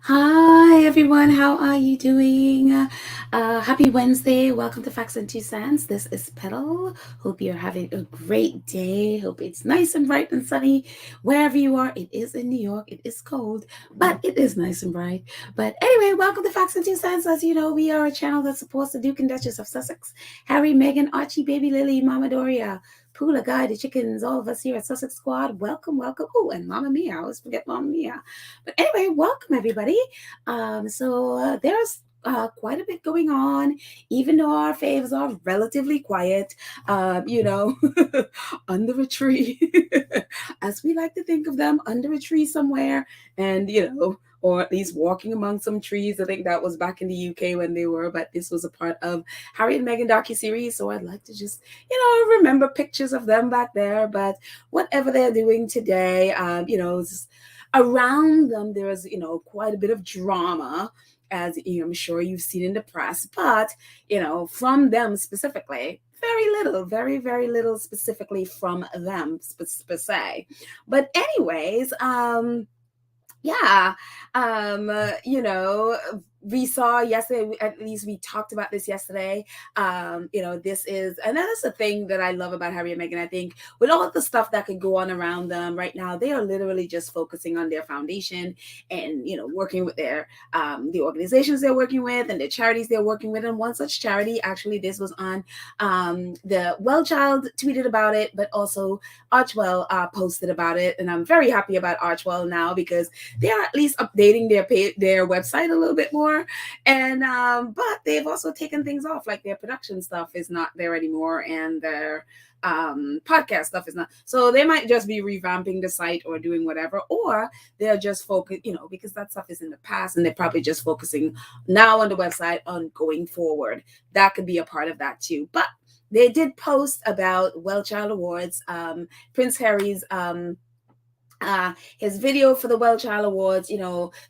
Hi everyone, how are you doing? Happy Wednesday. Welcome to Facts and Two Cents. This is Petal. Hope you're having a great day. Hope it's nice and bright and sunny wherever you are. It is in New York. It is cold, but it is nice and bright. But anyway, welcome to Facts and Two Cents. As you know, we are a channel that supports the Duke and Duchess of Sussex, Harry, Meghan, Archie, Baby Lily, Mama Doria, Poola, Guy, the chickens, all of us here at Sussex Squad. Welcome, welcome. Oh, and Mama Mia. I always forget Mama Mia. But anyway, welcome everybody. There's quite a bit going on, even though our faves are relatively quiet, under a tree, as we like to think of them, under a tree somewhere, and or at least walking among some trees. I think that was back in the UK when they were, but this was a part of Harry and Meghan docuseries. So I'd like to just, remember pictures of them back there. But whatever they're doing today, around them there is quite a bit of drama, as I'm sure you've seen in the press, but from them specifically, very little specifically from them per se. But anyways, yeah we saw yesterday, at least we talked about this yesterday. This is, and that's the thing that I love about Harry and Meghan. I think with all of the stuff that could go on around them right now, they are literally just focusing on their foundation and working with their the organizations they're working with and the charities they're working with. And one such charity, actually, this was on the WellChild tweeted about it, but also Archwell posted about it, and I'm very happy about Archwell now because they are at least updating their website a little bit more. And but they've also taken things off, like their production stuff is not there anymore, and their podcast stuff is not. So they might just be revamping the site or doing whatever, or they're just focused, because that stuff is in the past, and they're probably just focusing now on the website on going forward. That could be a part of that too. But they did post about WellChild Awards, Prince Harry's his video for the WellChild Awards,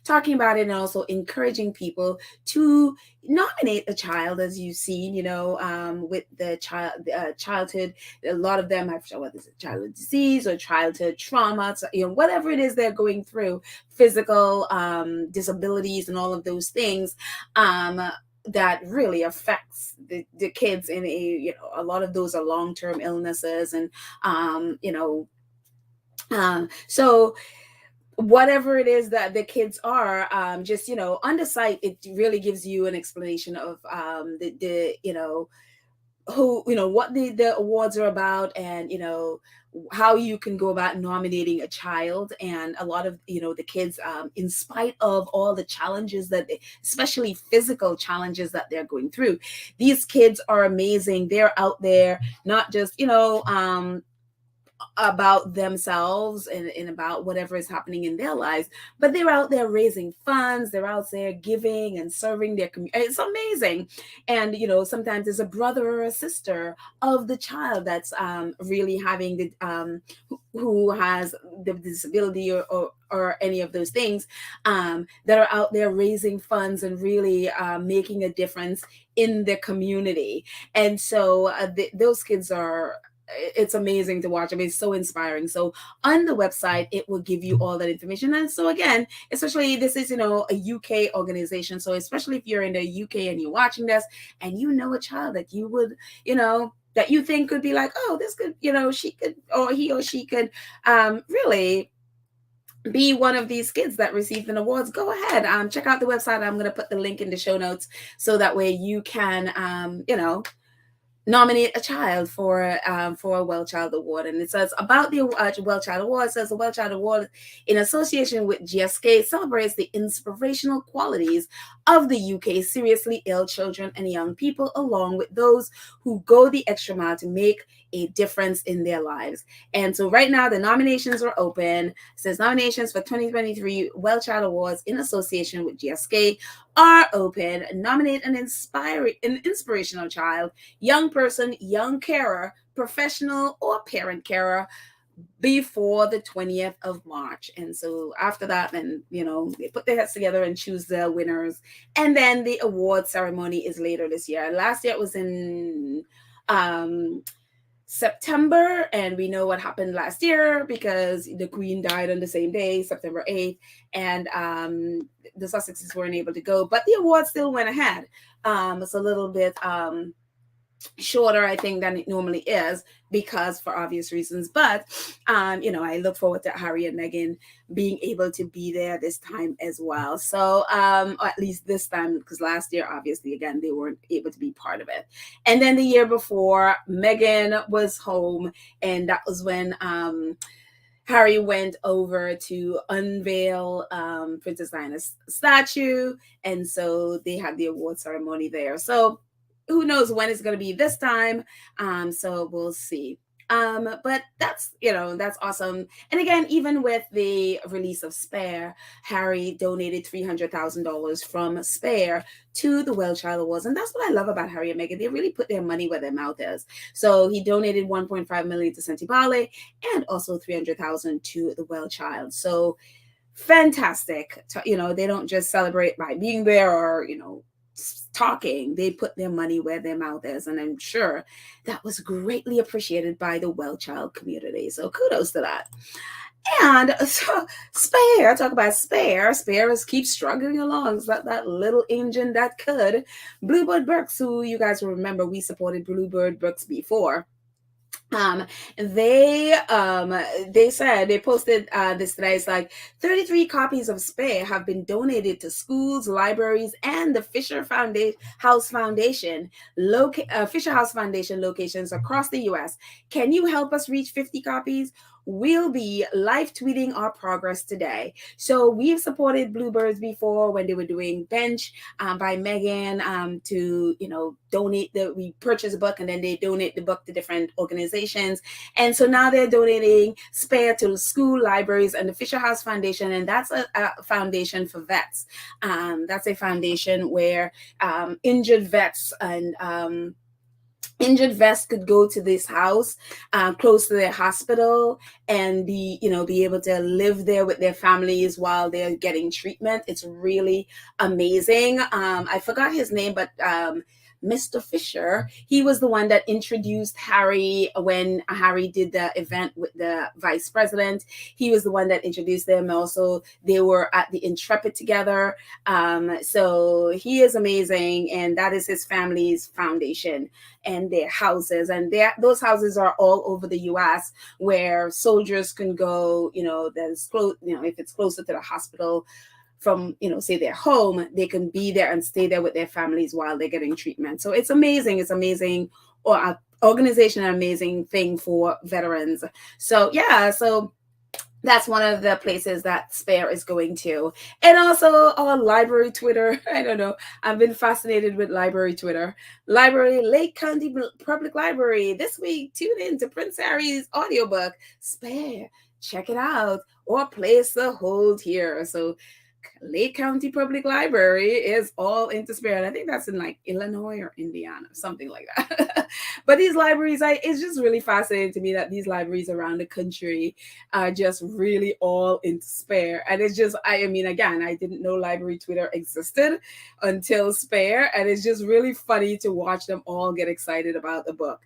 talking about it and also encouraging people to nominate a child, as you've seen, with the childhood. A lot of them have, whether it's childhood disease or childhood trauma, so, whatever it is they're going through, physical disabilities and all of those things. That really affects the kids in a lot of those are long-term illnesses, and so whatever it is that the kids are, just on the site, it really gives you an explanation of the who what the awards are about, and how you can go about nominating a child. And a lot of the kids, in spite of all the challenges especially physical challenges that they're going through, these kids are amazing. They're out there not just about themselves and about whatever is happening in their lives, but they're out there raising funds, they're out there giving and serving their community. It's amazing. And sometimes there's a brother or a sister of the child that's really having the who has the disability or any of those things, that are out there raising funds and really making a difference in the community. And so those kids are, it's amazing to watch. I mean, it's so inspiring. So on the website, it will give you all that information. And so again, especially this is, a UK organization. So especially if you're in the UK and you're watching this and a child that you would, that you think could be like, oh, this could, she could, or he or she could really be one of these kids that received an awards, go ahead. Check out the website. I'm going to put the link in the show notes so that way you can, nominate a child for a WellChild Award. And it says about the WellChild Award. It says the WellChild Award, in association with GSK, celebrates the inspirational qualities of the UK's seriously ill children and young people, along with those who go the extra mile to make a difference in their lives. And so right now the nominations are open. It says nominations for 2023 WellChild Awards in association with GSK are open. Nominate an inspirational child, young person, young carer, professional or parent carer before the 20th of March. And so after that, then they put their heads together and choose the winners. And then the award ceremony is later this year. Last year it was in September, and we know what happened last year because the Queen died on the same day, September 8th, and the Sussexes weren't able to go, but the award still went ahead. It's a little bit shorter, I think, than it normally is because for obvious reasons. But I look forward to Harry and Meghan being able to be there this time as well. So or at least this time, because last year, obviously, again, they weren't able to be part of it. And then the year before, Meghan was home, and that was when Harry went over to unveil Princess Diana's statue, and so they had the award ceremony there. So who knows when it's going to be this time? So we'll see. But that's awesome. And again, even with the release of Spare, Harry donated $300,000 from Spare to the WellChild Awards, and that's what I love about Harry and Meghan. They really put their money where their mouth is. So he donated $1.5 million to Sentibale and also $300,000 to the WellChild. So fantastic. They don't just celebrate by being there or talking. They put their money where their mouth is, and I'm sure that was greatly appreciated by the WellChild community. So kudos to that. And so Spare, talk about Spare. Spare keeps struggling along. It's that little engine that could. Bluebird Books, who you guys will remember, we supported Bluebird Books before. They said, they posted this today. It's like 33 copies of Spare have been donated to schools, libraries, and the Fisher House Foundation locations across the U.S. Can you help us reach 50 copies? We'll be live tweeting our progress today. So we've supported Bluebirds before when they were doing Bench by Meghan to donate we purchase a book and then they donate the book to different organizations. And so now they're donating Spare to school, libraries, and the Fisher House Foundation. And that's a foundation for vets. That's a foundation where injured vets and injured vets could go to this house close to their hospital and be able to live there with their families while they're getting treatment. It's really amazing. I forgot his name, but Mr. Fisher, he was the one that introduced Harry when Harry did the event with the vice president. He was the one that introduced them. Also, they were at the Intrepid together. So he is amazing, and that is his family's foundation and their houses. And those houses are all over the U.S. where soldiers can go, that's close, if it's closer to the hospital from, say their home, they can be there and stay there with their families while they're getting treatment. So it's amazing. It's amazing. Or an organization, an amazing thing for veterans. So yeah, so that's one of the places that Spare is going to. And also our library Twitter. I don't know. I've been fascinated with library Twitter. Lake County Public Library. This week, tune in to Prince Harry's audiobook, Spare. Check it out. Or place a hold here. So Lake County Public Library is all into Spare. And I think that's in like Illinois or Indiana, something like that. But these libraries, it's just really fascinating to me that these libraries around the country are just really all into Spare. And it's just, again, I didn't know library Twitter existed until Spare. And it's just really funny to watch them all get excited about the book.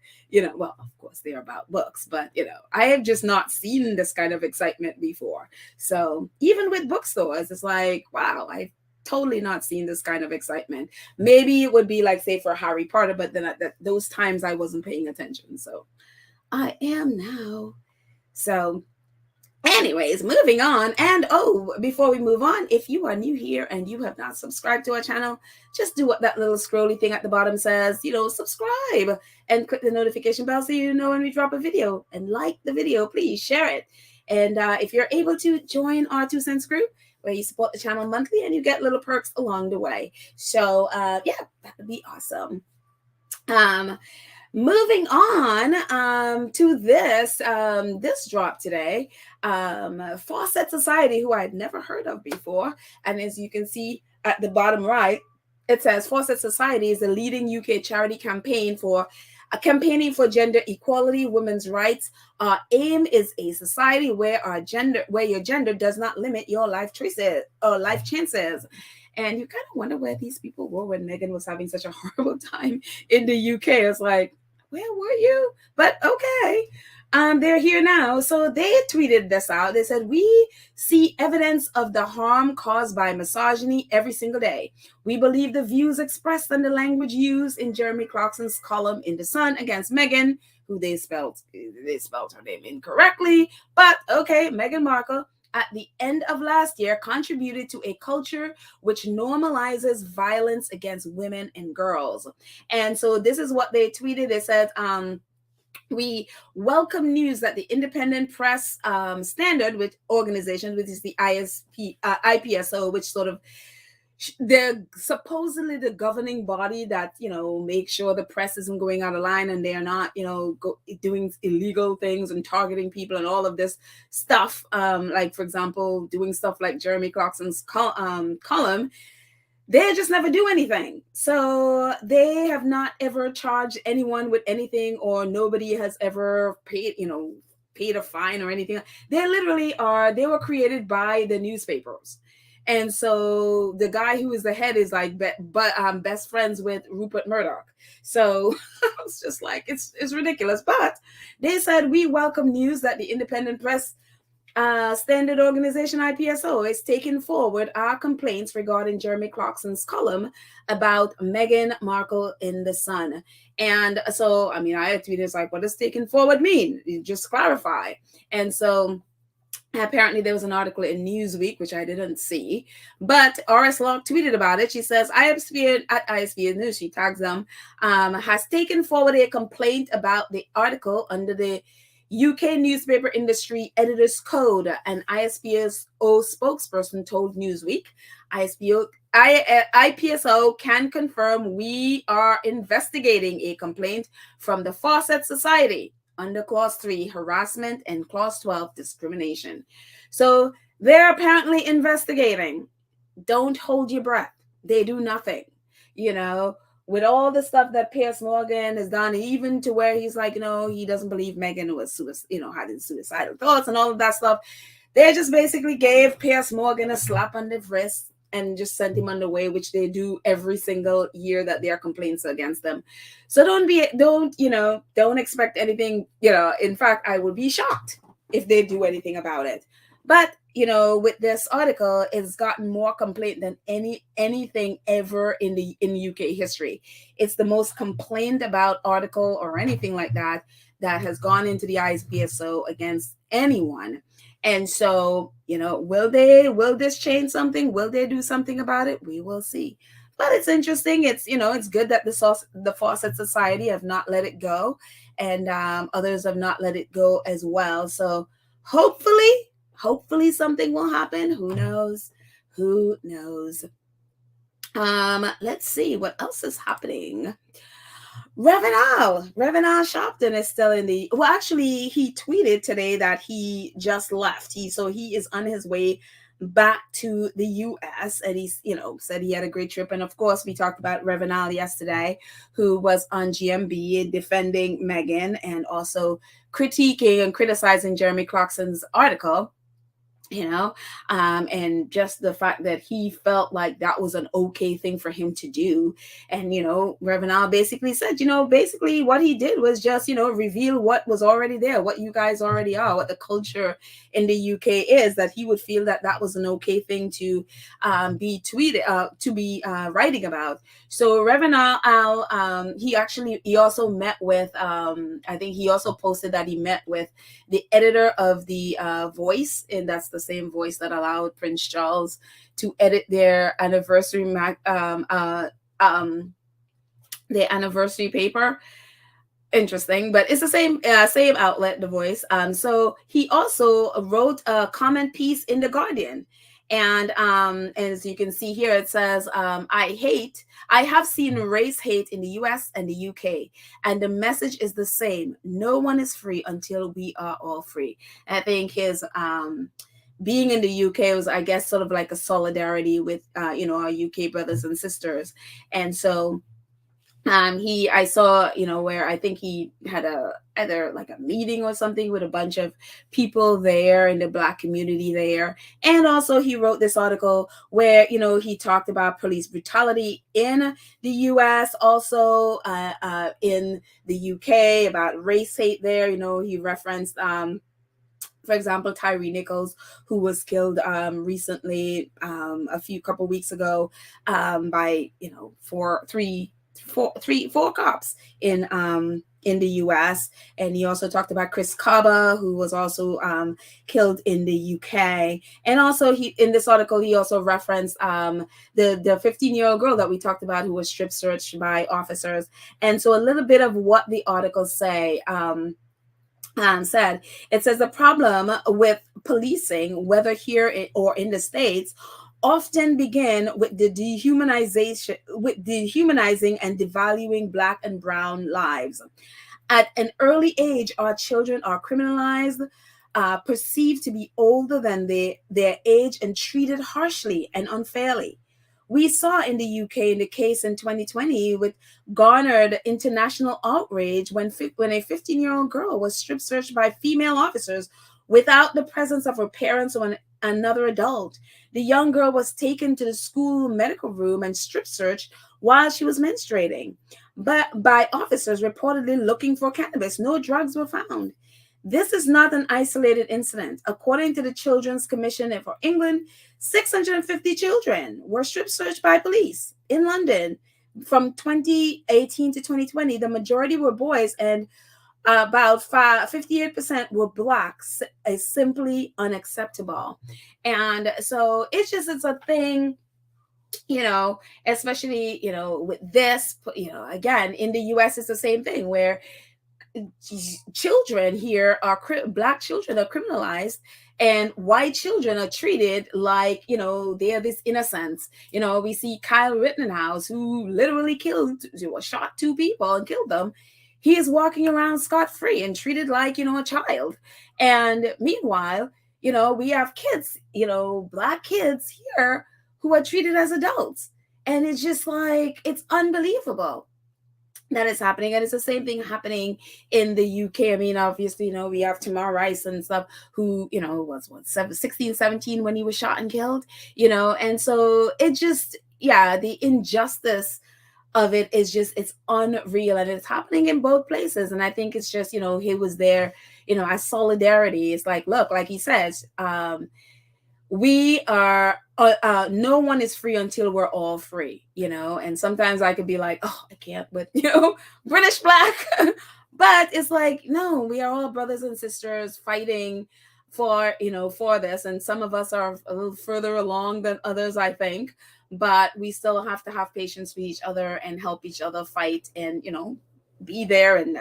Well, of course they're about books, but I have just not seen this kind of excitement before. So even with bookstores, it's like, wow, I've totally not seen this kind of excitement. Maybe it would be like, say, for Harry Potter, but then at those times I wasn't paying attention. So I am now. So anyways, moving on. And before we move on, if you are new here and you have not subscribed to our channel, just do what that little scrolly thing at the bottom says, subscribe and click the notification bell so you know when we drop a video, and like the video, please share it. And if you're able to join our 2 cents group where you support the channel monthly and you get little perks along the way. So yeah, that would be awesome. Moving on to this drop today, Fawcett Society, who I had never heard of before. And as you can see at the bottom right, it says Fawcett Society is a leading UK charity campaigning for gender equality, women's rights. Our aim is a society where your gender does not limit your life choices or life chances. And you kind of wonder where these people were when Meghan was having such a horrible time in the UK. It's like, where were you? But okay. They're here now. So they tweeted this out. They said, "We see evidence of the harm caused by misogyny every single day. We believe the views expressed and the language used in Jeremy Clarkson's column in The Sun against Meghan, who they spelled her name incorrectly, but okay, Meghan Markle, at the end of last year contributed to a culture which normalizes violence against women and girls." And so this is what they tweeted. It said, "We welcome news that the Independent Press Standard with organization, which is the IPSO, which sort of they're supposedly the governing body that makes sure the press isn't going out of line and they're not doing illegal things and targeting people and all of this stuff, like for example doing stuff like Jeremy Clarkson's column. They just never do anything. So they have not ever charged anyone with anything, or nobody has ever paid a fine or anything. They were created by the newspapers. And so the guy who is the head is like best friends with Rupert Murdoch. So it's just like it's ridiculous. But they said, "We welcome news that the Independent Press Standard Organization IPSO is taking forward our complaints regarding Jeremy Clarkson's column about Meghan Markle in The Sun." And so, I tweeted like, what does taking forward mean? You just clarify. And so apparently there was an article in Newsweek, which I didn't see, but RS Locke tweeted about it. She says, ISBN News, she tags them, has taken forward a complaint about the article under the UK Newspaper Industry Editors Code. An ISPSO spokesperson told Newsweek, IPSO can confirm we are investigating a complaint from the Fawcett Society under Clause 3, harassment, and Clause 12, discrimination. So they're apparently investigating. Don't hold your breath. They do nothing. With all the stuff that Piers Morgan has done, even to where he's like, he doesn't believe Meghan was having suicidal thoughts and all of that stuff. They just basically gave Piers Morgan a slap on the wrist and just sent him on the way, which they do every single year that there are complaints against them. So don't expect anything, in fact, I would be shocked if they do anything about it. But, with this article, it's gotten more complaint than anything ever in UK history. It's the most complained about article or anything like that has gone into the IPSO against anyone. And so, will this change something? Will they do something about it? We will see. But it's interesting. It's, it's good that the Fawcett Society have not let it go, and others have not let it go as well. So hopefully something will happen. Who knows? Let's see what else is happening. Reverend Sharpton is still actually he tweeted today that he just left. He is on his way back to the US, and he's, said he had a great trip. And of course, we talked about Reverend yesterday, who was on GMB defending Meghan and also critiquing and criticizing Jeremy Clarkson's article. And just the fact that he felt like that was an okay thing for him to do. And, Reverend Al basically said, basically what he did was just, reveal what was already there, what you guys already are, what the culture in the UK is, that he would feel that that was an okay thing to be tweeted, to be writing about. So Reverend Al, he also met with, I think he also posted that he met with the editor of the Voice, and that's the same Voice that allowed Prince Charles to edit their anniversary their anniversary paper. Interesting, but it's the same outlet, the Voice. So he also wrote a comment piece in The Guardian. And as you can see here, it says, I have seen race hate in the US and the UK, and the message is the same. No one is free until we are all free. I think his being in the UK was, I guess, sort of like a solidarity with, our UK brothers and sisters. And so I saw, where I think he had either like a meeting or something with a bunch of people there in the Black community there. And also he wrote this article where, he talked about police brutality in the US, also in the UK, about race hate there. He referenced, for example, Tyree Nichols, who was killed recently, a couple weeks ago, by four cops in the U.S. And he also talked about Chris Kaba, who was also killed in the U.K. And also, in this article, he also referenced the 15-year-old girl that we talked about, who was strip searched by officers. And so, a little bit of what the articles say. Said it says the problem with policing, whether here or in the States, often begin with the dehumanizing and devaluing Black and brown lives. At an early age, our children are criminalized, perceived to be older than their age, and treated harshly and unfairly. We saw in the UK, in the case in 2020, with garnered international outrage when a 15-year-old girl was strip searched by female officers without the presence of her parents or another adult. The young girl was taken to the school medical room and strip searched while she was menstruating, but by officers reportedly looking for cannabis. No drugs were found. This is not an isolated incident. According to the Children's Commission for England, 650 children were strip searched by police in London from 2018 to 2020. The majority were boys, and about 58% were Blacks. Is simply unacceptable. And so it's a thing, especially, with this, again, in the US, it's the same thing where children here Black children are criminalized, and white children are treated like, they're this innocence. We see Kyle Rittenhouse, who literally shot 2 people and killed them. He is walking around scot-free and treated like, a child. And meanwhile, we have kids, Black kids here who are treated as adults. And it's just like, it's unbelievable that is happening. And it's the same thing happening in the UK. I mean, obviously, we have Tamar Rice and stuff, who, was 16, 17 when he was shot and killed, and so it just, the injustice of it is just, it's unreal, and it's happening in both places. And I think it's just, he was there, as solidarity. It's like, look, like he says, we are no one is free until we're all free, and sometimes I could be like, oh, I can't with British Black but it's like, no, we are all brothers and sisters fighting for this, and some of us are a little further along than others, I think, but we still have to have patience with each other and help each other fight, and be there, and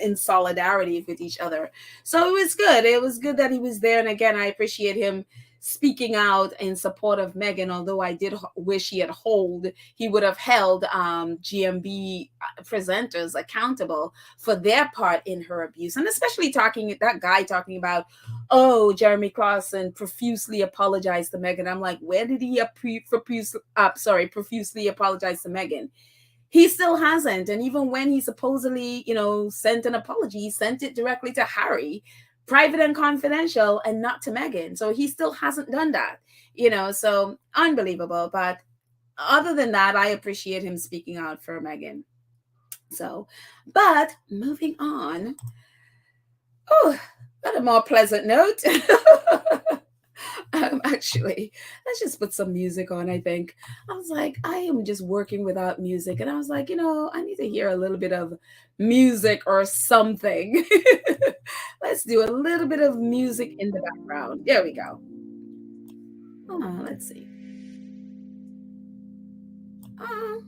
in solidarity with each other. So it was good that he was there. And again, I appreciate him speaking out in support of Meghan, although I did wish he would have held GMB presenters accountable for their part in her abuse. And especially that guy talking about, oh, Jeremy Clarkson profusely apologized to Meghan. I'm like, where did he profusely apologize to Meghan? He still hasn't. And even when he supposedly, sent an apology, he sent it directly to Harry, private and confidential, and not to Meghan. So he still hasn't done that, so unbelievable. But other than that, I appreciate him speaking out for Meghan. So, but moving on. Oh, on a more pleasant note. Actually, let's just put some music on. I think I was like, I am just working without music, and I was like, I need to hear a little bit of music or something. Let's do a little bit of music in the background. There we go. Let's see. I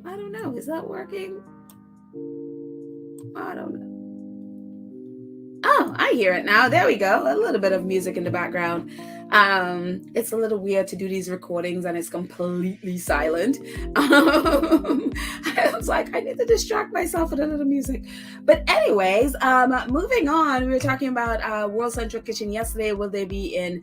don't know. Is that working? I don't know. Oh, I hear it now. There we go. A little bit of music in the background. It's a little weird to do these recordings and it's completely silent. I was like, I need to distract myself with a little music. But anyways, moving on, we were talking about World Central Kitchen yesterday. Will they be in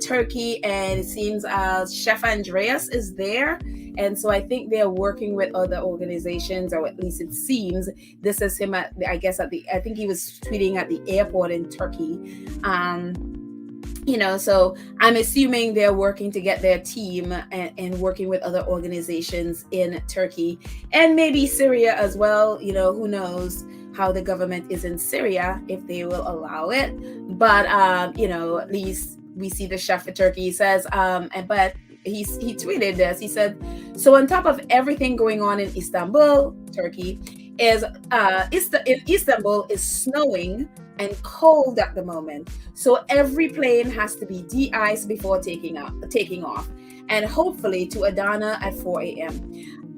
Turkey? And it seems Chef Andreas is there. And so I think they're working with other organizations, or at least it seems. This is him at, I guess, I think he was tweeting at the airport in Turkey. So I'm assuming they're working to get their team and working with other organizations in Turkey and maybe Syria as well. Who knows how the government is in Syria, if they will allow it. But, at least we see the chef for Turkey. He says, but he tweeted this. He said, so on top of everything going on in Istanbul, Turkey, in Istanbul is snowing and cold at the moment. So every plane has to be de-iced before taking off, and hopefully to Adana at 4 a.m.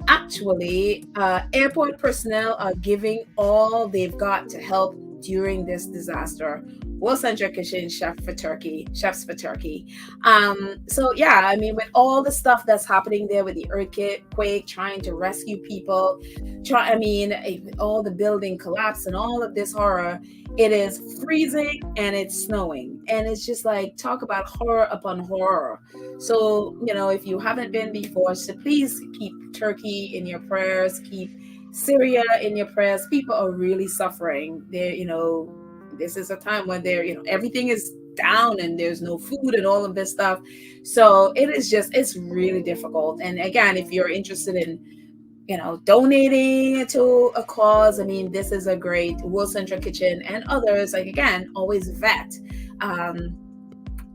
Actually, airport personnel are giving all they've got to help during this disaster. World-centric kitchen chefs for Turkey. So yeah, I mean, with all the stuff that's happening there with the earthquake, trying to rescue people, all the building collapse and all of this horror, it is freezing and it's snowing, and it's just like, talk about horror upon horror. So, if you haven't been before, so please keep Turkey in your prayers, keep Syria in your prayers. People are really suffering. This is a time when everything is down and there's no food and all of this stuff. So it's really difficult. And again, if you're interested in, donating to a cause, I mean, this is a great World Central Kitchen and others, like, again, always vet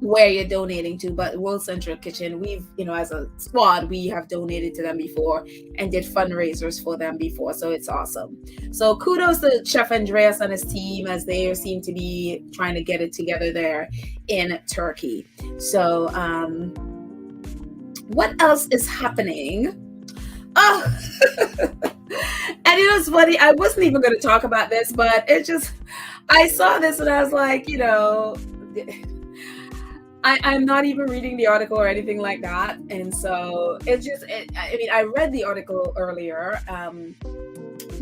where you're donating to. But World Central Kitchen, we've, as a squad, we have donated to them before and did fundraisers for them before. So it's awesome. So kudos to Chef Andreas and his team, as they seem to be trying to get it together there in Turkey. So what else is happening? Oh, and it was funny. I wasn't even going to talk about this, but I saw this and I was like, I'm not even reading the article or anything like that. And so I read the article earlier,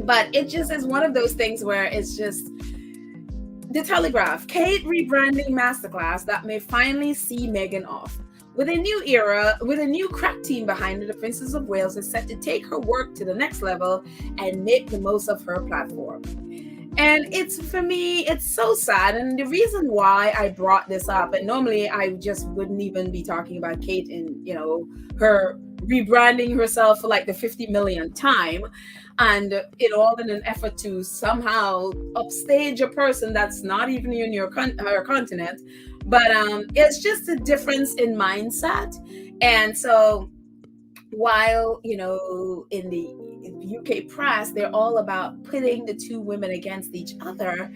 but it just is one of those things where it's just the Telegraph, Kate rebranding masterclass that may finally see Meghan off. With a new era, with a new crack team behind her, the Princess of Wales is set to take her work to the next level and make the most of her platform. And for me, it's so sad. And the reason why I brought this up, and normally I just wouldn't even be talking about Kate and, her rebranding herself for like the 50 millionth time, and it all in an effort to somehow upstage a person that's not even in her continent. But it's just a difference in mindset. And so while, in the UK press, they're all about pitting the two women against each other,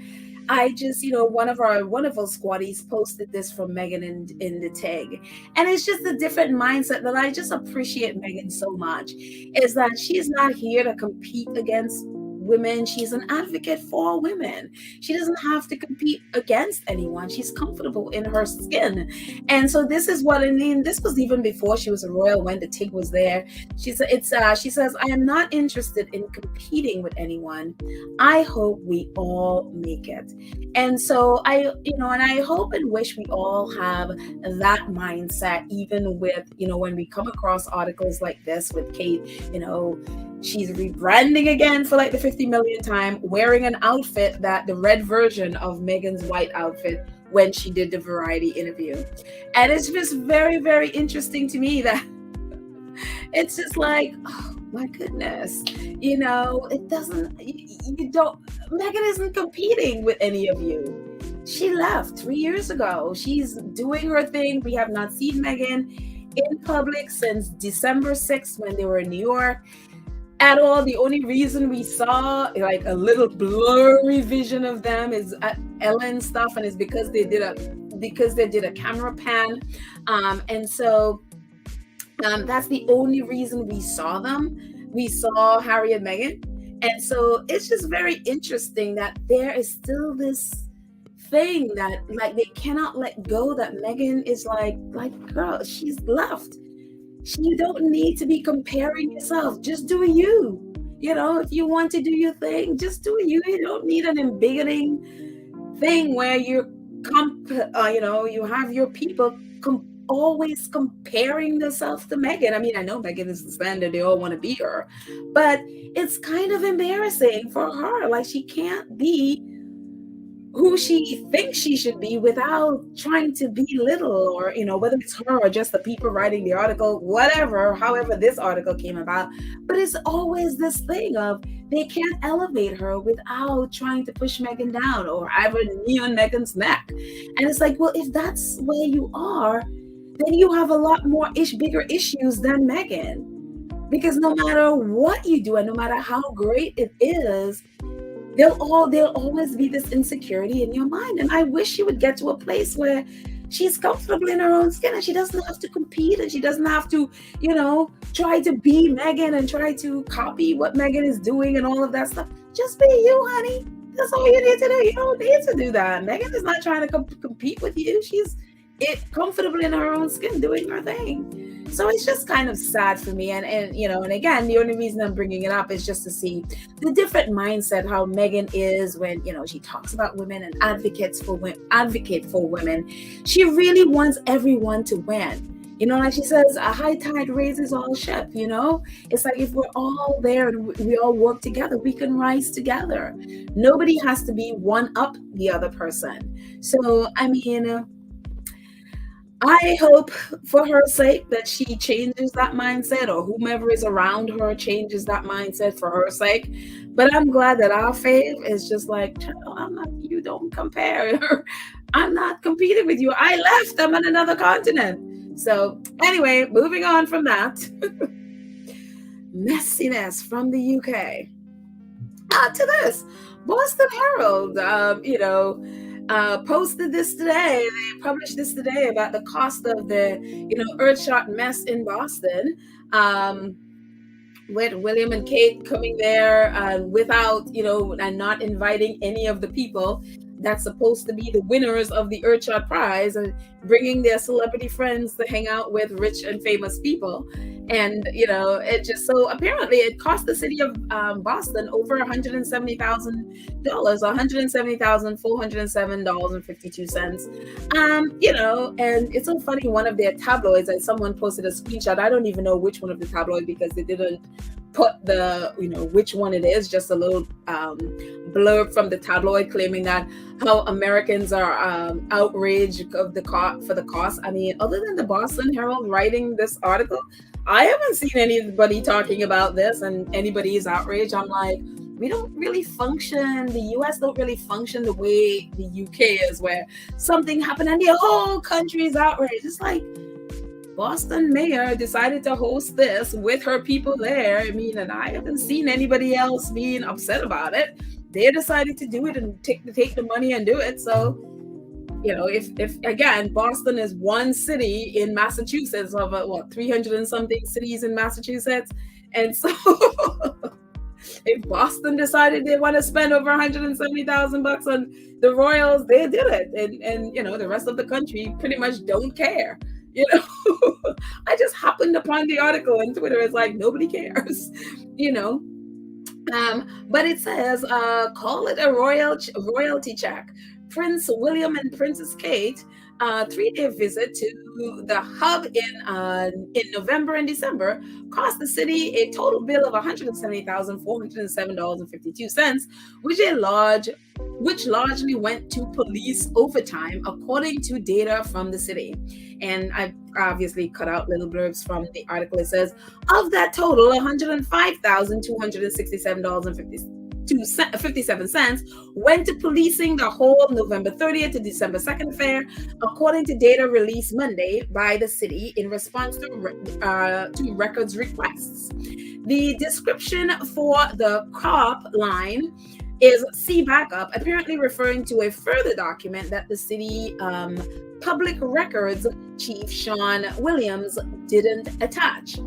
I just, one of our wonderful squaddies posted this from Meghan in the tag. And it's just a different mindset that I just appreciate Meghan so much, is that she's not here to compete against women. She's an advocate for women. She doesn't have to compete against anyone. She's comfortable in her skin. And so this is what I mean. This was even before she was a royal, when the Tig was there. She says, I am not interested in competing with anyone. I hope we all make it. And so I hope and wish we all have that mindset, even with, when we come across articles like this with Kate, she's rebranding again for like the 50 millionth time, wearing an outfit that the red version of Meghan's white outfit when she did the Variety interview. And it's just very, very interesting to me that it's just like, oh my goodness, it doesn't, Meghan isn't competing with any of you. She left 3 years ago. She's doing her thing. We have not seen Meghan in public since December 6th when they were in New York at all. The only reason we saw like a little blurry vision of them is at Ellen stuff, and it's because they did a camera pan, and so that's the only reason we saw them. We saw Harry and Meghan, and so it's just very interesting that there is still this thing that like they cannot let go, that Meghan is like girl, she's left. You don't need to be comparing yourself. Just do you. If you want to do your thing, just do you. You don't need an embiggening thing where you have your people always comparing themselves to Meghan. I mean, I know Meghan is the standard, they all want to be her, but it's kind of embarrassing for her. Like, she can't be who she thinks she should be without trying to belittle, or, whether it's her or just the people writing the article, whatever, however this article came about. But it's always this thing of they can't elevate her without trying to push Meghan down or have a knee on Meghan's neck. And it's like, well, if that's where you are, then you have a lot more bigger issues than Meghan. Because no matter what you do and no matter how great it is, there'll always be this insecurity in your mind. And I wish she would get to a place where she's comfortable in her own skin and she doesn't have to compete and she doesn't have to, try to be Meghan and try to copy what Meghan is doing and all of that stuff. Just be you, honey. That's all you need to do. You don't need to do that. Meghan is not trying to compete with you. She's comfortable in her own skin doing her thing. So it's just kind of sad for me. And again, the only reason I'm bringing it up is just to see the different mindset, how Meghan is when, she talks about women and advocate for women. She really wants everyone to win. Like she says, a high tide raises all ship, It's like if we're all there and we all work together, we can rise together. Nobody has to be one up the other person. So, I mean, I hope for her sake that she changes that mindset, or whomever is around her changes that mindset for her sake. But I'm glad that our fave is just like, you don't compare. I'm not competing with you. I left. I'm on another continent. So anyway, moving on from that. Messiness from the UK. To this. Boston Herald, posted this today. They published this today about the cost of the, Earthshot mess in Boston, with William and Kate coming there without, and not inviting any of the people that's supposed to be the winners of the Earthshot prize, and bringing their celebrity friends to hang out with rich and famous people. And, it just, so apparently it cost the city of Boston over $170,000, $170,407.52. And it's so funny, one of their tabloids, and someone posted a screenshot. I don't even know which one of the tabloids, because they didn't put the, which one it is, just a little blurb from the tabloid claiming that how Americans are outraged of the for the cost. I mean, other than the Boston Herald writing this article, I haven't seen anybody talking about this and anybody is outraged. I'm like, we don't really function, the US don't really function the way the UK is, where something happened and the whole country is outraged. It's like, Boston mayor decided to host this with her people there. I mean, and I haven't seen anybody else being upset about it. They decided to do it and take the money and do it. So, if again, Boston is one city in Massachusetts of 300 and something cities in Massachusetts. And so if Boston decided they want to spend over $170,000 on the Royals, they did it. And the rest of the country pretty much don't care. I just happened upon the article and Twitter is like, nobody cares, but it says, call it a royalty check. Prince William and Princess Kate, 3-day visit to the hub in November and December cost the city a total bill of $170,407.52, which largely went to police overtime, according to data from the city. And I obviously cut out little blurbs from the article. It says, of that total, $105,267.57 went to policing the whole November 30th to December 2nd affair, according to data released Monday by the city in response to records requests. The description for the crop line is see backup, apparently referring to a further document that the city public records chief Sean Williams didn't attach.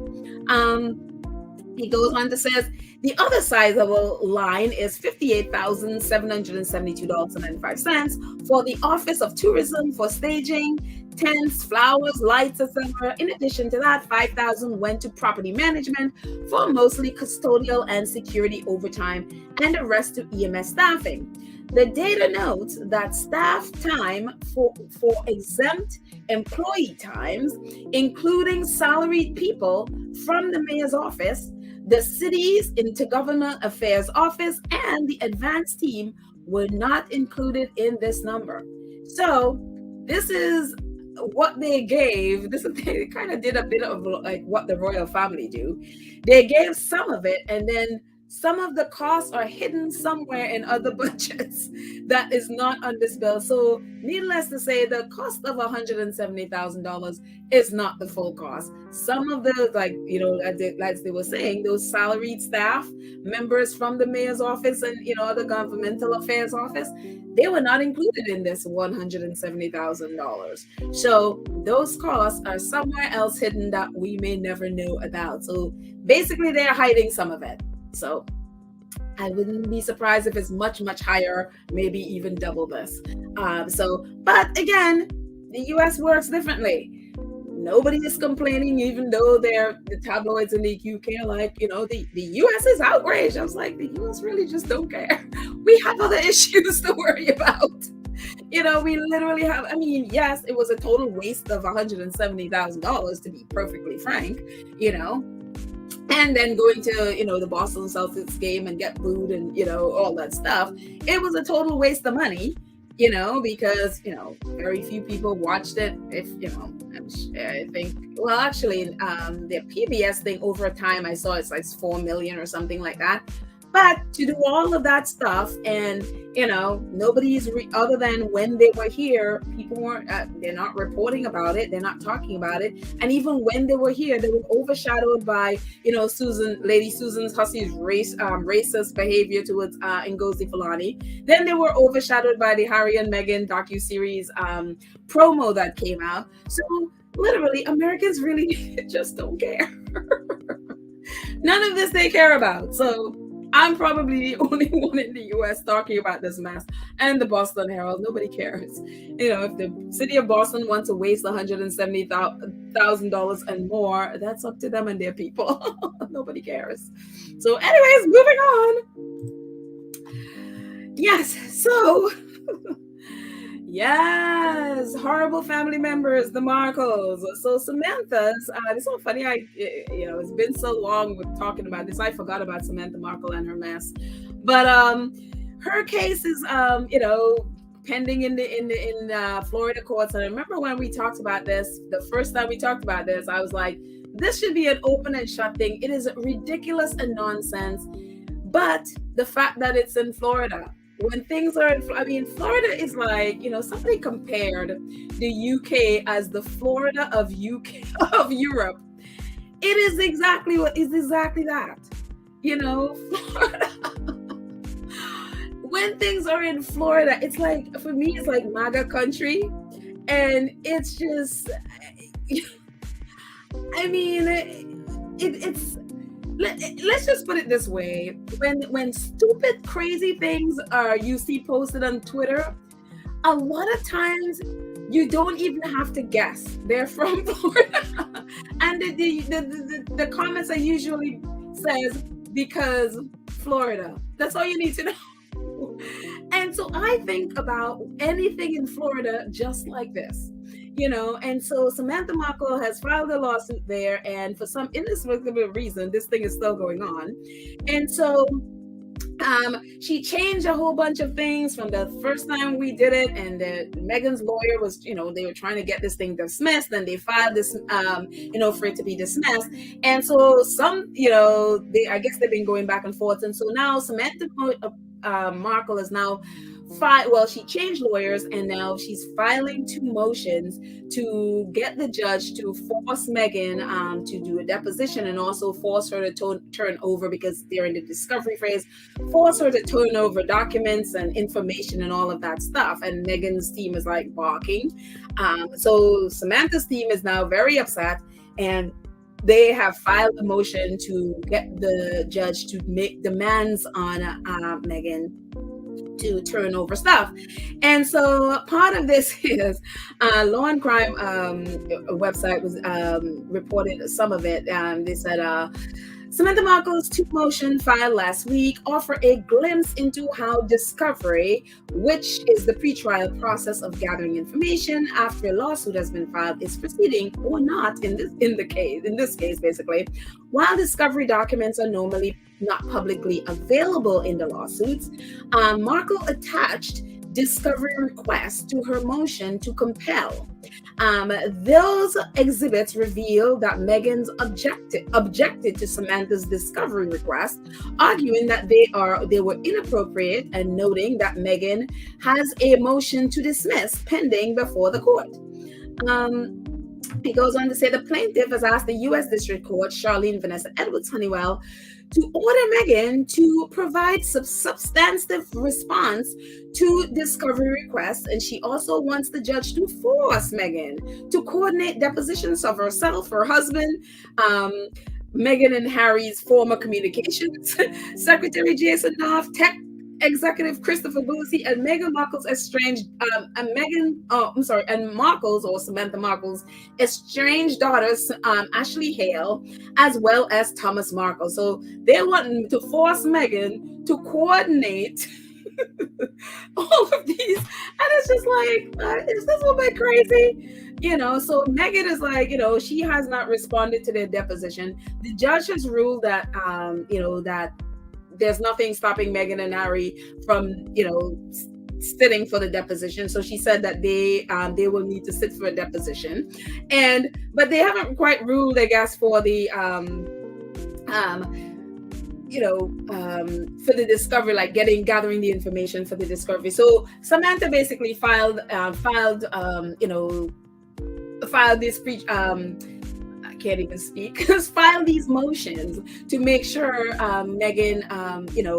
He goes on to says, the other sizable line is $58,772.95 for the Office of Tourism for staging, tents, flowers, lights, etc. In addition to that, 5,000 went to property management for mostly custodial and security overtime, and the rest to EMS staffing. The data notes that staff time for exempt employee times, including salaried people from the mayor's office, the city's intergovernmental affairs office, and the advanced team were not included in this number. So this is what they gave. They kind of did a bit of like what the royal family do. They gave some of it, and then some of the costs are hidden somewhere in other budgets that is not on this bill. So needless to say, the cost of $170,000 is not the full cost. Some of the, like, as they were saying, those salaried staff members from the mayor's office and, the governmental affairs office, they were not included in this $170,000. So those costs are somewhere else hidden that we may never know about. So basically they're hiding some of it. So I wouldn't be surprised if it's much, much higher, maybe even double this. But again, the US works differently. Nobody is complaining, even though the tabloids in the UK are like, the US is outraged. I was like, the US really just don't care. We have other issues to worry about. We literally have, yes, it was a total waste of $170,000, to be perfectly frank, and then going to, the Boston Celtics game and get booed and, all that stuff. It was a total waste of money, because, very few people watched it. If, I think, well, actually, the PBS thing over time, I saw it's like 4 million or something like that. But to do all of that stuff and, nobody's other than when they were here, people weren't, they're not reporting about it. They're not talking about it. And even when they were here, they were overshadowed by, Lady Susan Hussey's racist behavior towards Ngozi Fulani. Then they were overshadowed by the Harry and Meghan docuseries promo that came out. So literally, Americans really just don't care. None of this they care about. So I'm probably the only one in the US talking about this mess, and the Boston Herald. Nobody cares. If the city of Boston wants to waste $170,000 and more, that's up to them and their people. Nobody cares. So anyways, moving on. Yes. So yes, horrible family members, the Markles. So Samantha's, it's so funny. It's been so long with talking about this. I forgot about Samantha Markle and her mess, but her case is, pending in Florida courts. And I remember when we talked about this, the first time we talked about this, I was like, this should be an open and shut thing. It is ridiculous and nonsense. But the fact that it's in Florida, when things are in, Florida is like, somebody compared the UK as the Florida of Europe. It is exactly that. Florida. When things are in Florida, it's like, for me, it's like MAGA country. And it's just, it's, let's just put it this way. When stupid, crazy things you see posted on Twitter, a lot of times you don't even have to guess they're from Florida. And the comments are usually says, because Florida. That's all you need to know. And so I think about anything in Florida just like this. And so Samantha Markle has filed a lawsuit there, and for some inexplicable reason, this thing is still going on. And so she changed a whole bunch of things from the first time we did it, and Meghan's lawyer was, they were trying to get this thing dismissed, and they filed this, for it to be dismissed. And so I guess they've been going back and forth. And so now Samantha Markle is now she changed lawyers, and now she's filing 2 motions to get the judge to force Meghan to do a deposition, and also force her to turn over, because they're in the discovery phase, force her to turn over documents and information and all of that stuff. And Meghan's team is like balking. So Samantha's team is now very upset, and they have filed a motion to get the judge to make demands on Meghan to turn over stuff. And so part of this is Law and Crime website was reported some of it. They said Samantha Markle's motion filed last week offer a glimpse into how discovery, which is the pretrial process of gathering information after a lawsuit has been filed, is proceeding or not in this case basically. While discovery documents are normally not publicly available in the lawsuits, Markle attached discovery requests to her motion to compel. Those exhibits reveal that Meghan's objected to Samantha's discovery request, arguing that they were inappropriate and noting that Meghan has a motion to dismiss pending before the court. He goes on to say the plaintiff has asked the U.S. District Court, Charlene Vanessa Edwards Honeywell, to order Meghan to provide substantive response to discovery requests, and she also wants the judge to force Meghan to coordinate depositions of herself, her husband, Meghan and Harry's former communications secretary Jason Knopf, tech executive Christopher Boosie, and Meghan Markle's and Markle's, or Samantha Markle's, estranged daughters, Ashley Hale, as well as Thomas Markle. So they want to force Meghan to coordinate all of these, and it's just like, is this woman crazy? So Meghan is like, she has not responded to their deposition. The judge has ruled that, that there's nothing stopping Meghan and Harry from, sitting for the deposition. So she said that they will need to sit for a deposition, but they haven't quite ruled, I guess, for the for the discovery, like gathering the information for the discovery. So Samantha basically filed this I can't even speak, file these motions to make sure Meghan,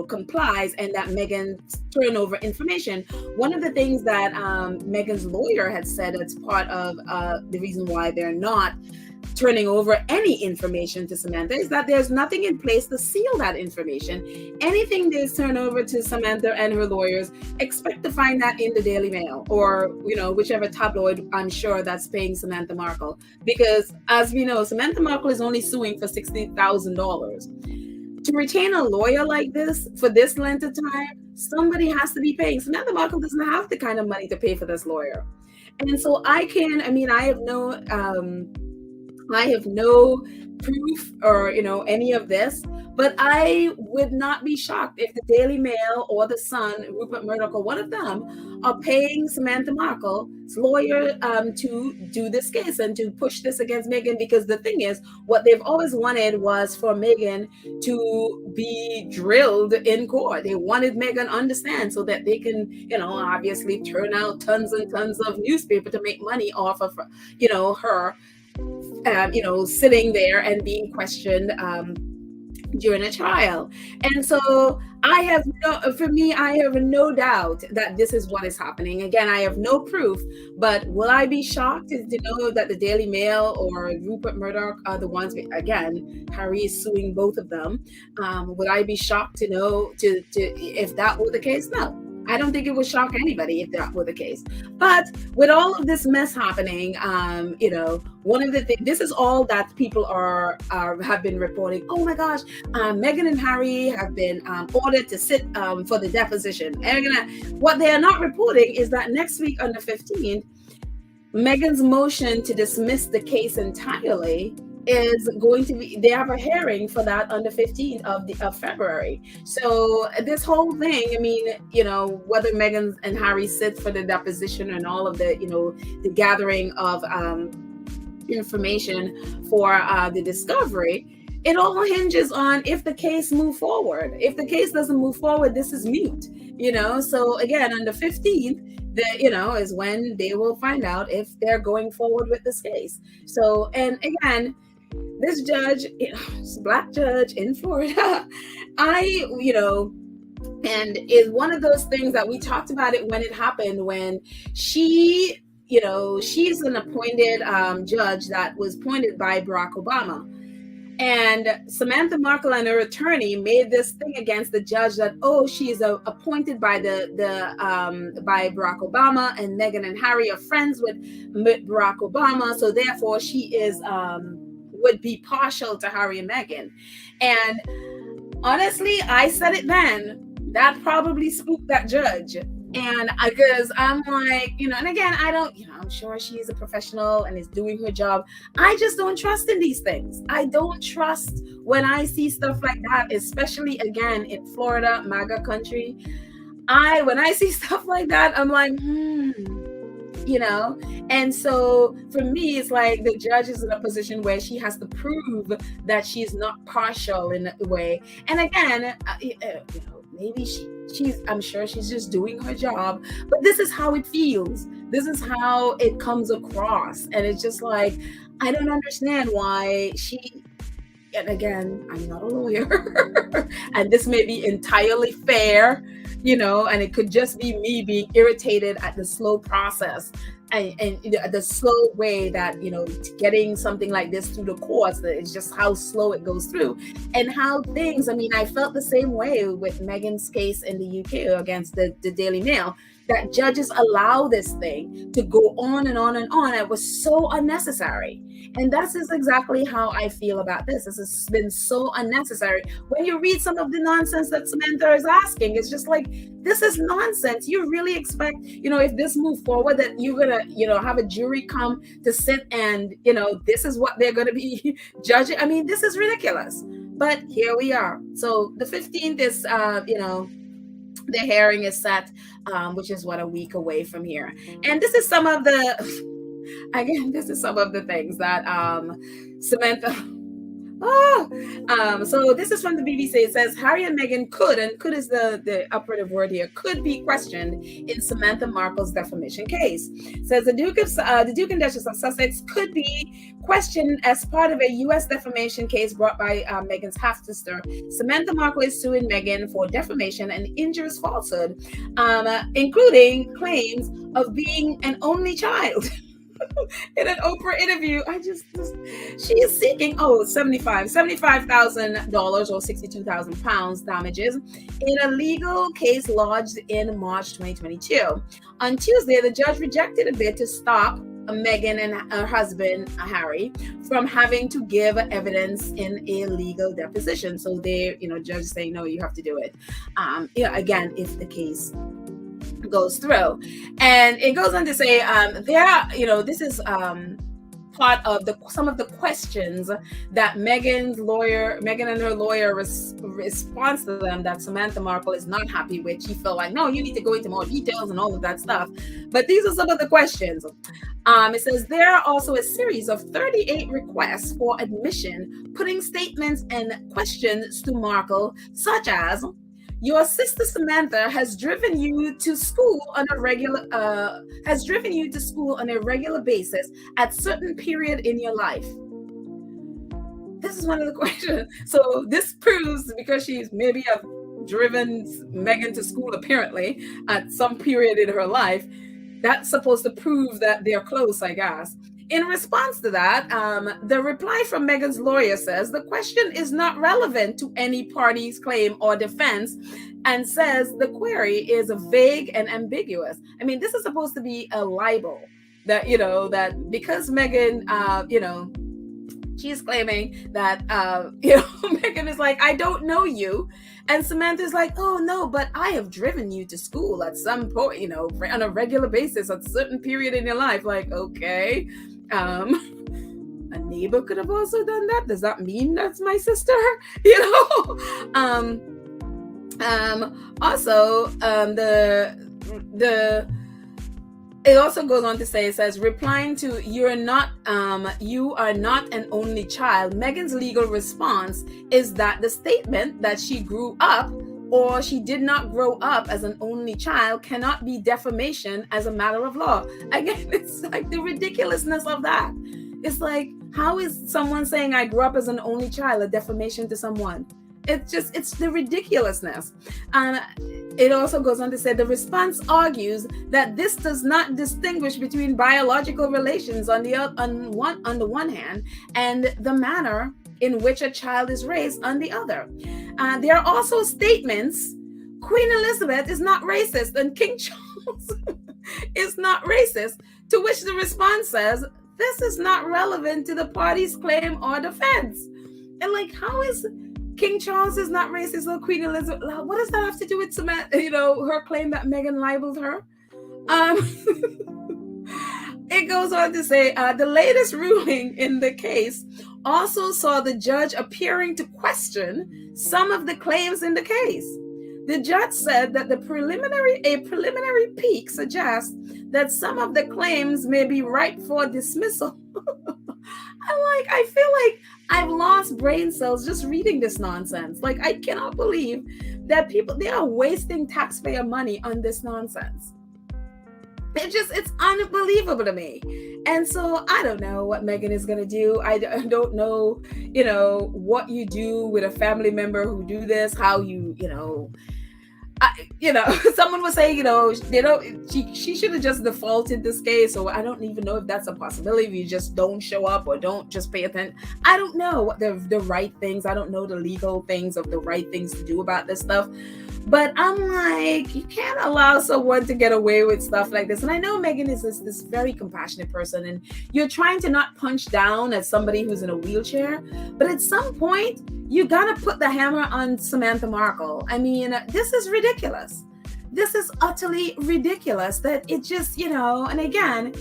complies, and that Meghan turn over information. One of the things that Meghan's lawyer had said as part of the reason why they're not turning over any information to Samantha is that there's nothing in place to seal that information. Anything that's turned over to Samantha and her lawyers, expect to find that in the Daily Mail or, whichever tabloid, I'm sure, that's paying Samantha Markle. Because as we know, Samantha Markle is only suing for $60,000. To retain a lawyer like this for this length of time, somebody has to be paying. Samantha Markle doesn't have the kind of money to pay for this lawyer. And so I have no proof or any of this, but I would not be shocked if the Daily Mail or the Sun, Rupert Murdoch, or one of them are paying Samantha Markle's lawyer to do this case and to push this against Meghan. Because the thing is, what they've always wanted was for Meghan to be drilled in court. They wanted Meghan to understand so that they can, obviously turn out tons and tons of newspaper to make money off of, her. Sitting there and being questioned during a trial. And so I have no doubt that this is what is happening. Again, I have no proof, but will I be shocked to know that the Daily Mail or Rupert Murdoch are the ones? Again, Harry is suing both of them. Would I be shocked to know if that were the case? No. I don't think it would shock anybody if that were the case. But with all of this mess happening, one of the things, this is all that people have been reporting. Oh my gosh, Meghan and Harry have been ordered to sit for the deposition. And what they are not reporting is that next week on the 15th, Meghan's motion to dismiss the case entirely is going to be, they have a hearing for that on the 15th of February. So this whole thing, whether Meghan and Harry sit for the deposition and all of the, the gathering of information for the discovery, it all hinges on if the case move forward. If the case doesn't move forward, this is mute, So again, on the 15th, is when they will find out if they're going forward with this case. So, and again, this judge, this Black judge in Florida, and is one of those things that we talked about it when it happened, when she's an appointed judge that was appointed by Barack Obama. And Samantha Markle and her attorney made this thing against the judge that, oh, she is appointed by by Barack Obama, and Meghan and Harry are friends with Barack Obama, so therefore she is would be partial to Harry and Meghan. And honestly, I said it then. That probably spooked that judge. And because I'm like, and again, I don't, I'm sure she's a professional and is doing her job. I just don't trust in these things. I don't trust when I see stuff like that, especially again in Florida, MAGA country. When I see stuff like that, I'm like, and so for me, it's like the judge is in a position where she has to prove that she's not partial in a way. And again, maybe I'm sure she's just doing her job, but this is how it feels. This is how it comes across. And it's just like, I don't understand why and again, I'm not a lawyer, and this may be entirely fair, and it could just be me being irritated at the slow process and the slow way that, getting something like this through the courts. It's just how slow it goes through, and how things, I felt the same way with Meghan's case in the UK against the Daily Mail, that judges allow this thing to go on and on and on. It was so unnecessary. And that's exactly how I feel about this. This has been so unnecessary. When you read some of the nonsense that Samantha is asking, it's just like, this is nonsense. You really expect, if this moves forward, that you're going to, have a jury come to sit and, this is what they're going to be judging. This is ridiculous. But here we are. So the 15th is, the hearing is set, which is a week away from here. And this is some of the... Again, this is some of the things that Samantha. So this is from the BBC. It says Harry and Meghan could is the operative word here, could be questioned in Samantha Markle's defamation case. It says the Duke and Duchess of Sussex could be questioned as part of a U.S. defamation case brought by Meghan's half-sister. Samantha Markle is suing Meghan for defamation and injurious falsehood, including claims of being an only child. In an Oprah interview, she is seeking $75,000 or 62,000 pounds damages in a legal case lodged in March 2022. On Tuesday, the judge rejected a bid to stop Meghan and her husband Harry from having to give evidence in a legal deposition. So they, judge saying no, you have to do it. Again, if the case goes through. And it goes on to say this is part of some of the questions that Meghan and her lawyer responds to them, that Samantha Markle is not happy with. She felt like, no, you need to go into more details and all of that stuff. But these are some of the questions. It says there are also a series of 38 requests for admission, putting statements and questions to Markle, such as, your sister Samantha has driven you to school on a regular basis at certain period in your life. This is one of the questions. So this proves, because she's maybe driven Meghan to school apparently at some period in her life, that's supposed to prove that they're close, I guess. In response to that, the reply from Meghan's lawyer says the question is not relevant to any party's claim or defense, and says the query is vague and ambiguous. This is supposed to be a libel that, that because Meghan, she's claiming that, Meghan is like, I don't know you. And Samantha's like, oh no, but I have driven you to school at some point, on a regular basis at a certain period in your life. Like, okay. A neighbor could have also done that. Does that mean that's my sister? It also goes on to say, it says, replying to you are not an only child. Meghan's legal response is that the statement that she grew up or she did not grow up as an only child cannot be defamation as a matter of law. Again, it's like the ridiculousness of that. It's like, how is someone saying I grew up as an only child a defamation to someone? It's the ridiculousness. And it also goes on to say the response argues that this does not distinguish between biological relations on the one hand and the manner in which a child is raised on the other. There are also statements, Queen Elizabeth is not racist and King Charles is not racist, to which the response says, this is not relevant to the party's claim or defense. And like, how is King Charles is not racist or Queen Elizabeth? What does that have to do with Samantha, her claim that Meghan libeled her? It goes on to say, the latest ruling in the case also saw the judge appearing to question some of the claims in the case. The judge said that a preliminary peek suggests that some of the claims may be ripe for dismissal. I feel like I've lost brain cells just reading this nonsense. Like, I cannot believe that they are wasting taxpayer money on this nonsense. It's unbelievable to me. And so I don't know what Meghan is going to do. I don't know, what you do with a family member who do this, how someone was saying, she should have just defaulted this case. So I don't even know if that's a possibility. If you just don't show up or don't just pay attention. I don't know what the right things. I don't know the legal things of the right things to do about this stuff. But I'm like, you can't allow someone to get away with stuff like this. And I know Meghan is this very compassionate person, and you're trying to not punch down at somebody who's in a wheelchair. But at some point, you got to put the hammer on Samantha Markle. I mean, this is ridiculous. This is utterly ridiculous that it just, and again,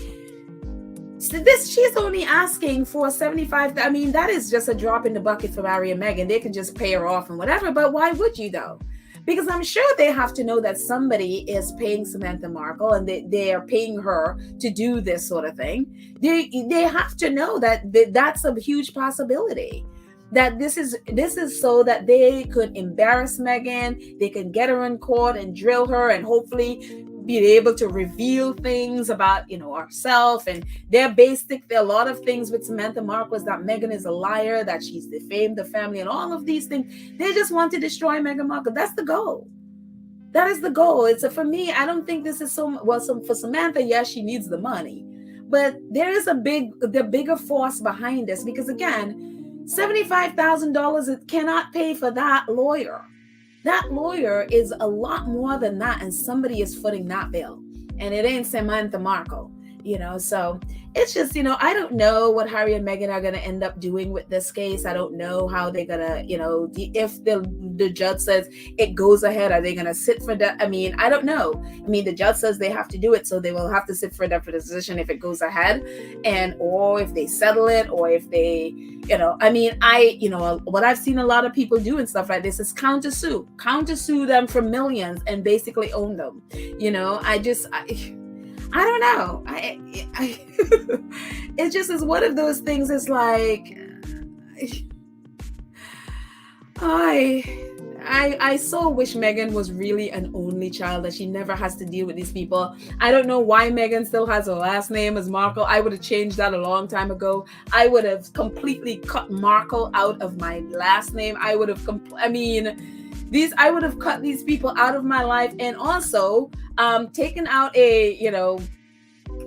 she's only asking for 75. I mean, that is just a drop in the bucket for Harry and Meghan. They can just pay her off and whatever. But why would you though? Because I'm sure they have to know that somebody is paying Samantha Markle and they are paying her to do this sort of thing. They have to know that that's a huge possibility. That this is so that they could embarrass Meghan, they can get her in court and drill her and hopefully be able to reveal things about, herself. And a lot of things with Samantha Markle is that Meghan is a liar, that she's defamed the family and all of these things. They just want to destroy Meghan Markle. That's the goal. That is the goal. For me, I don't think this is for Samantha, yes, she needs the money. But there is the bigger force behind this, because again, $75,000, it cannot pay for that lawyer. That lawyer is a lot more than that, and somebody is footing that bill, and it ain't Samantha Markle, so it's just, I don't know what Harry and Meghan are going to end up doing with this case. I don't know how they're going to, if the judge says it goes ahead, are they going to sit for that? I mean, I don't know. I mean, the judge says they have to do it, so they will have to sit for that for the decision if it goes ahead, or if they settle it, or if they, what I've seen a lot of people do and stuff like this is countersue them for millions and basically own them. I don't know. It just is one of those things. It's like, I so wish Meghan was really an only child, that she never has to deal with these people. I don't know why Meghan still has her last name as Markle. I would have changed that a long time ago. I would have completely cut Markle out of my last name. I would have I would have cut these people out of my life, and also taken out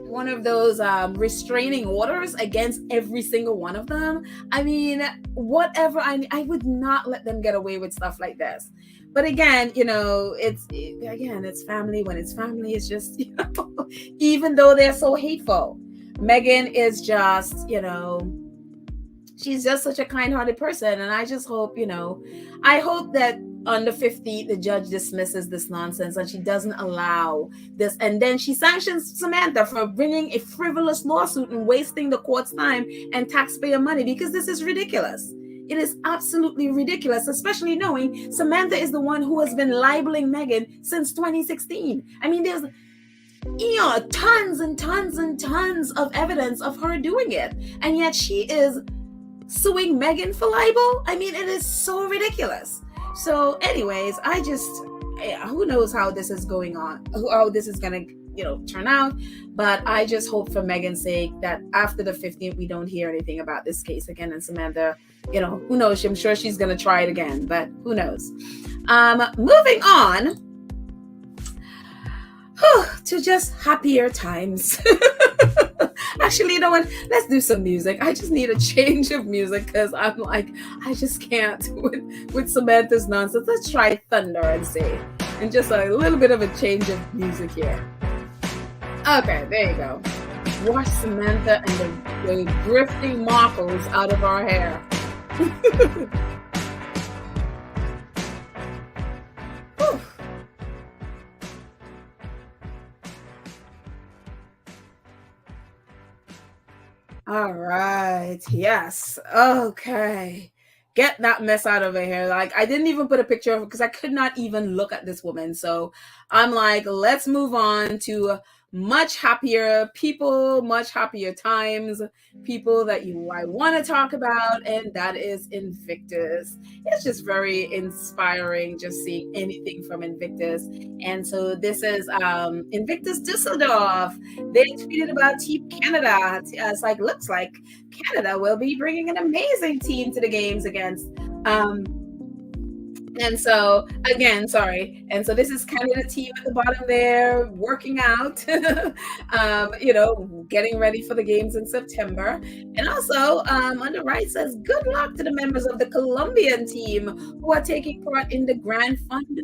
one of those restraining orders against every single one of them. I mean, whatever. I would not let them get away with stuff like this. But again, it's family. When it's family, it's just, even though they're so hateful, Meghan is just, she's just such a kind-hearted person. And I just hope, I hope that on the 15th, the judge dismisses this nonsense and she doesn't allow this. And then she sanctions Samantha for bringing a frivolous lawsuit and wasting the court's time and taxpayer money, because this is ridiculous. It is absolutely ridiculous, especially knowing Samantha is the one who has been libeling Meghan since 2016. I mean, there's tons and tons and tons of evidence of her doing it. And yet she is suing Meghan for libel. I mean, it is so ridiculous. So anyways, who knows how this is going on, how this is going to, turn out. But I just hope for Meghan's sake that after the 15th, we don't hear anything about this case again. And Samantha, who knows? I'm sure she's going to try it again, but who knows? Moving on. to just happier times. Actually, you know what? Let's do some music. I just need a change of music because I'm like, I just can't with Samantha's nonsense. Let's try Thunder and see. And just a little bit of a change of music here. Okay, there you go. Wash Samantha and the grifting Markles out of our hair. All right. Yes. Okay. Get that mess out of her hair. Like, I didn't even put a picture of it because I could not even look at this woman. So I'm like, let's move on to much happier people, much happier times, people that I want to talk about, and that is Invictus. It's just very inspiring just seeing anything from Invictus. And so this is Invictus Düsseldorf. They tweeted about Team Canada. It's like, looks like Canada will be bringing an amazing team to the games against and so again, sorry. And so this is Canada team at the bottom there, working out, getting ready for the games in September. And also on the right says, good luck to the members of the Colombian team who are taking part in the Grand Fondo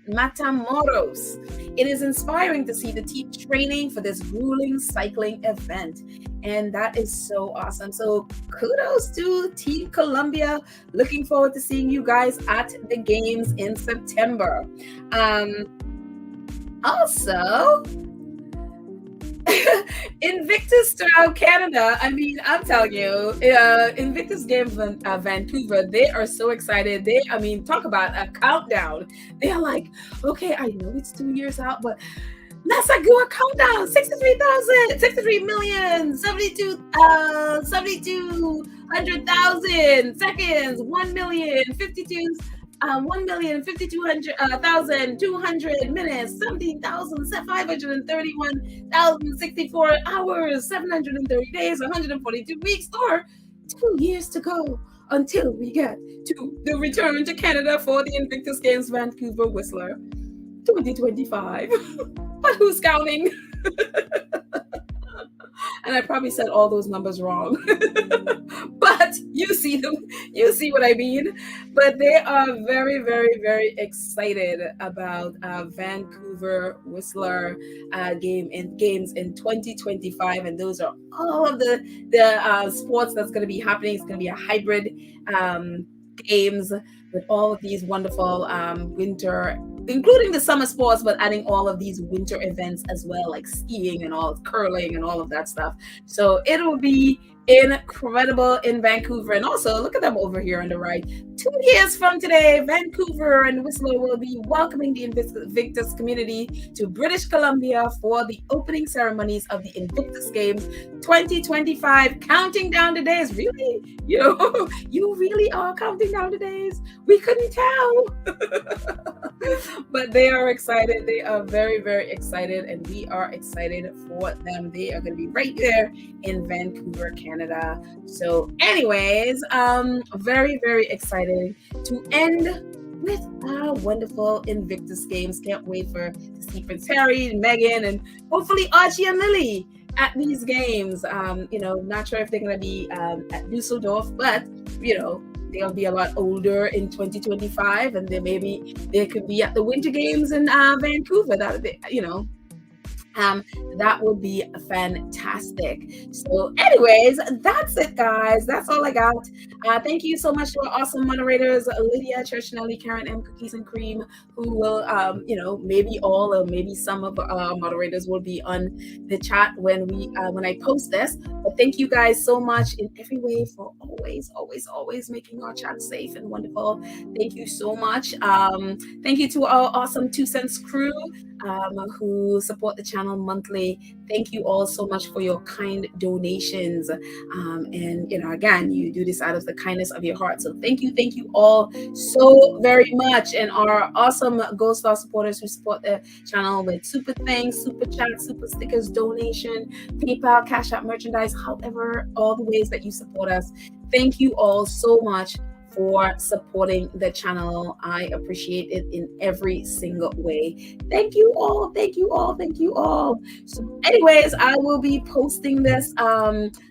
Matamoros. It is inspiring to see the team training for this grueling cycling event. And that is so awesome. So kudos to Team Colombia. Looking forward to seeing you guys at the games in September. Also, Invictus throughout Canada. I mean, I'm telling you, Invictus Games Vancouver, they are so excited. Talk about a countdown. They're like, okay, I know it's 2 years out, but let's do a countdown. 63 million, 7,200,000 seconds, 1,052,200 minutes, 17,531,064 hours, 730 days, 142 weeks, or 2 years to go until we get to the return to Canada for the Invictus Games Vancouver Whistler 2025. But who's counting? And I probably said all those numbers wrong. But you see what I mean. But they are very, very, very excited about Vancouver Whistler games in 2025. And those are all of the sports that's going to be happening. It's going to be a hybrid games with all of these wonderful winter, including the summer sports, but adding all of these winter events as well, like skiing and all curling and all of that stuff. So it will be incredible in Vancouver. And also look at them over here on the right. 2 years from today, Vancouver and Whistler will be welcoming the Invictus community to British Columbia for the opening ceremonies of the Invictus Games 2025. Counting down the days. Really? You really are counting down the days? We couldn't tell. But they are excited. They are very, very excited, and we are excited for them. They are going to be right there in Vancouver, Canada. So anyways, very, very excited to end with our wonderful Invictus Games. Can't wait to see Prince Harry, Meghan, and hopefully Archie and Lily at these games. Not sure if they're going to be at Dusseldorf, but they'll be a lot older in 2025, and then maybe they could be at the Winter Games in Vancouver. That would be fantastic. So anyways, that's it, guys. That's all I got. Thank you so much to our awesome moderators, Lydia, Churchinelli, Karen M, Cookies and Cream, who will, maybe all or maybe some of our moderators will be on the chat when I post this. But thank you guys so much in every way for always making our chat safe and wonderful. Thank you so much. Thank you to our awesome 2 Cents crew who support the channel monthly. Thank you all so much for your kind donations. And again, you do this out of the kindness of your heart. So thank you all so very much. And our awesome Gold Star supporters who support the channel with super thanks, super chat, super stickers, donation, PayPal, Cash App, merchandise, however, all the ways that you support us. Thank you all so much for supporting the channel. I appreciate it in every single way. Thank you all. Thank you all. Thank you all. So anyways, I will be posting this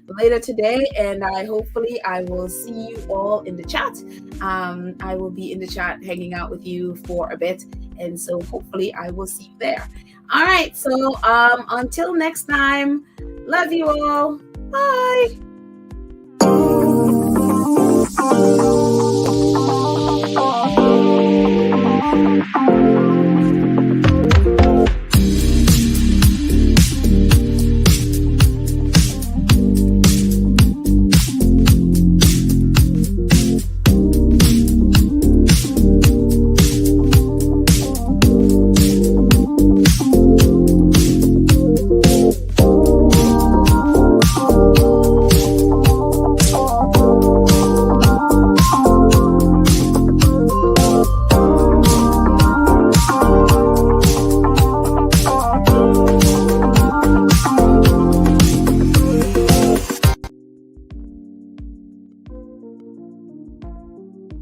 later today, and hopefully I will see you all in the chat. I will be in the chat hanging out with you for a bit, and so hopefully I will see you there. All right, so until next time, love you all. Bye.